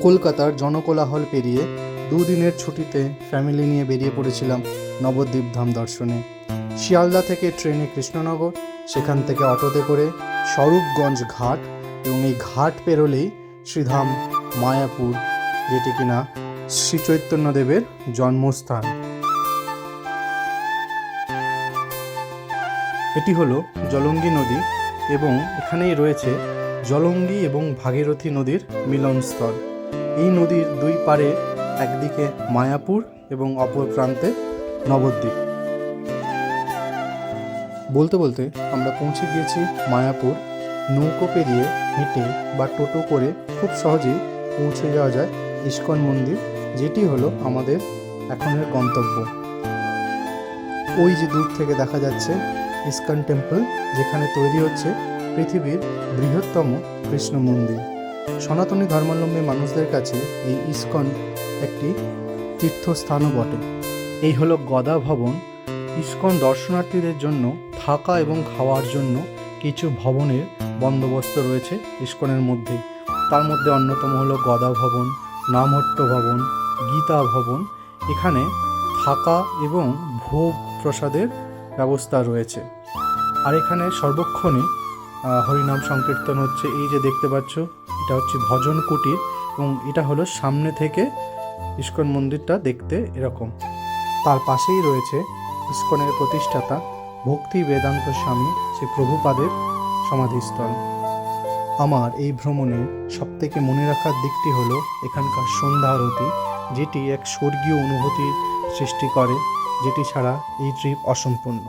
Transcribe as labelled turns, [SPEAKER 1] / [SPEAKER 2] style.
[SPEAKER 1] কলকাতার জনকোলাহল পেরিয়ে দুদিনের ছুটিতে ফ্যামিলি নিয়ে বেরিয়ে পড়েছিলাম নবদ্বীপ ধাম দর্শনে। শিয়ালদা থেকে ট্রেনে কৃষ্ণনগর, সেখান থেকে অটোতে করে স্বরূপগঞ্জ ঘাট, এবং এই ঘাট পেরোলেই শ্রীধাম মায়াপুর, যেটি কিনা শ্রী চৈতন্যদেবের জন্মস্থান। এটি হলো জলঙ্গি নদী এবং এখানেই রয়েছে জলঙ্গি এবং ভাগীরথী নদীর মিলনস্থল। এই নদীর দুই পারে একদিকে মায়াপুর এবং অপর প্রান্তে নবদ্বীপ। বলতে বলতে আমরা পৌঁছে গিয়েছি মায়াপুর। নৌকো পেরিয়ে, হেঁটে বা টোটো করে খুব সহজেই পৌঁছে যাওয়া যায় ইস্কন মন্দির, যেটি হলো আমাদের এখনের গন্তব্য। ওই যে দূর থেকে দেখা যাচ্ছে ইস্কন টেম্পল, যেখানে তৈরি হচ্ছে পৃথিবীর বৃহত্তম কৃষ্ণ মন্দির। সনাতনী ধর্মাবলম্বী মানুষদের কাছে এই ইস্কন একটি তীর্থস্থানও বটে। এই হলো গদা ভবন। ইস্কন দর্শনার্থীদের জন্য থাকা এবং খাওয়ার জন্য কিছু ভবনের বন্দোবস্ত রয়েছে ইস্কনের মধ্যে। তার মধ্যে অন্যতম হলো গদা ভবন, নামহট্ট ভবন, গীতা ভবন। এখানে থাকা এবং ভোগ প্রসাদের ব্যবস্থা রয়েছে। আর এখানে সর্বক্ষণই হরিনাম সংকীর্তন হচ্ছে। এই যে দেখতে পাচ্ছ, এটা হচ্ছে ভজন কুটির, এবং এটা হলো সামনে থেকে ইস্কন মন্দিরটা দেখতে এরকম। তার পাশেই রয়েছে ইস্কনের প্রতিষ্ঠাতা ভক্তি বেদান্ত স্বামী শ্রী প্রভুপাদের সমাধিস্থল। আমার এই ভ্রমণে সবথেকে মনে রাখার দিকটি হলো এখানকার সন্ধ্যা আরতি, যেটি এক স্বর্গীয় অনুভূতির সৃষ্টি করে, যেটি ছাড়া এই ট্রিপ অসম্পূর্ণ।